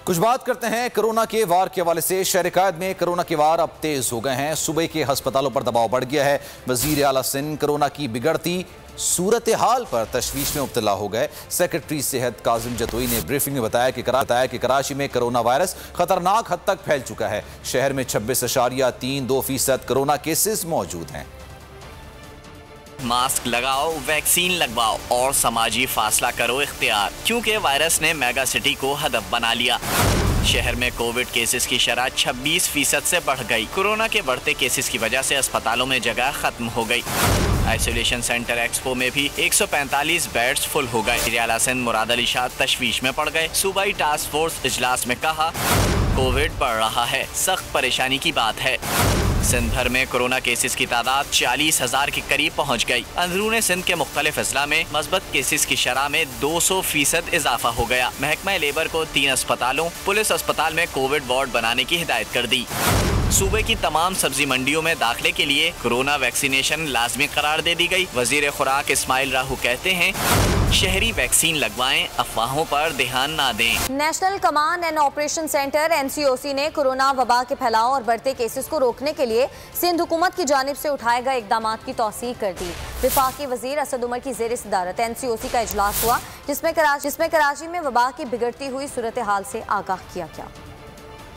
कुछ बात करते हैं कोरोना के वार के हवाले से। शहर कायद में कोरोना के वार अब तेज हो गए हैं। सुबह के अस्पतालों पर दबाव बढ़ गया है। वजीर आला सिंध कोरोना की बिगड़ती सूरत हाल पर तशवीश में मुब्तला हो गए। सेक्रेटरी सेहत काजिम जतोई ने ब्रीफिंग में बताया कि कराची में कोरोना वायरस खतरनाक हद तक फैल चुका है। शहर में 26.32% कोरोना केसेस मौजूद हैं। मास्क लगाओ, वैक्सीन लगवाओ और समाजी फासला करो इख्तियार, क्योंकि वायरस ने मेगा सिटी को हदफ बना लिया। शहर में कोविड केसेस की शरह 26% से बढ़ गई। कोरोना के बढ़ते केसेस की वजह से अस्पतालों में जगह खत्म हो गई। आइसोलेशन सेंटर एक्सपो में भी 145 बेड्स फुल हो गए। वज़ीर आला सिंध मुराद अली शाह तशवीश में पड़ गए। सूबाई टास्क फोर्स इजलास में कहा, कोविड बढ़ रहा है, सख्त परेशानी की बात है। सिंध भर में कोरोना केसेस की तादाद 40,000 के करीब पहुंच गई। अंदरूने सिंध के मुख्तलिफ अजला में मस्बत केसेस की शरह में 200% इजाफा हो गया। महकमा लेबर को 3 अस्पतालों, पुलिस अस्पताल में कोविड वार्ड बनाने की हिदायत कर दी। सूबे की तमाम सब्जी मंडियों में दाखिले के लिए कोरोना वैक्सीनेशन लाजमी करार दे दी गई। वजीर खुराक इस्माइल राहू कहते हैं, शहरी वैक्सीन लगवाएं, अफवाहों पर ध्यान ना दें। National command and operation centre NCOC ने कोरोना वबा के फैलाव और बढ़ते केसेस को रोकने के लिए सिंध हुकूमत की जानिब से उठाए गए इकदाम की तौसीक कर दी। विफाकी वजीर असद उमर की जेर सदारत NCOC का इजलास हुआ, जिसमें कराची में वबा की बिगड़ती हुई सूरत हाल से आगाह किया गया।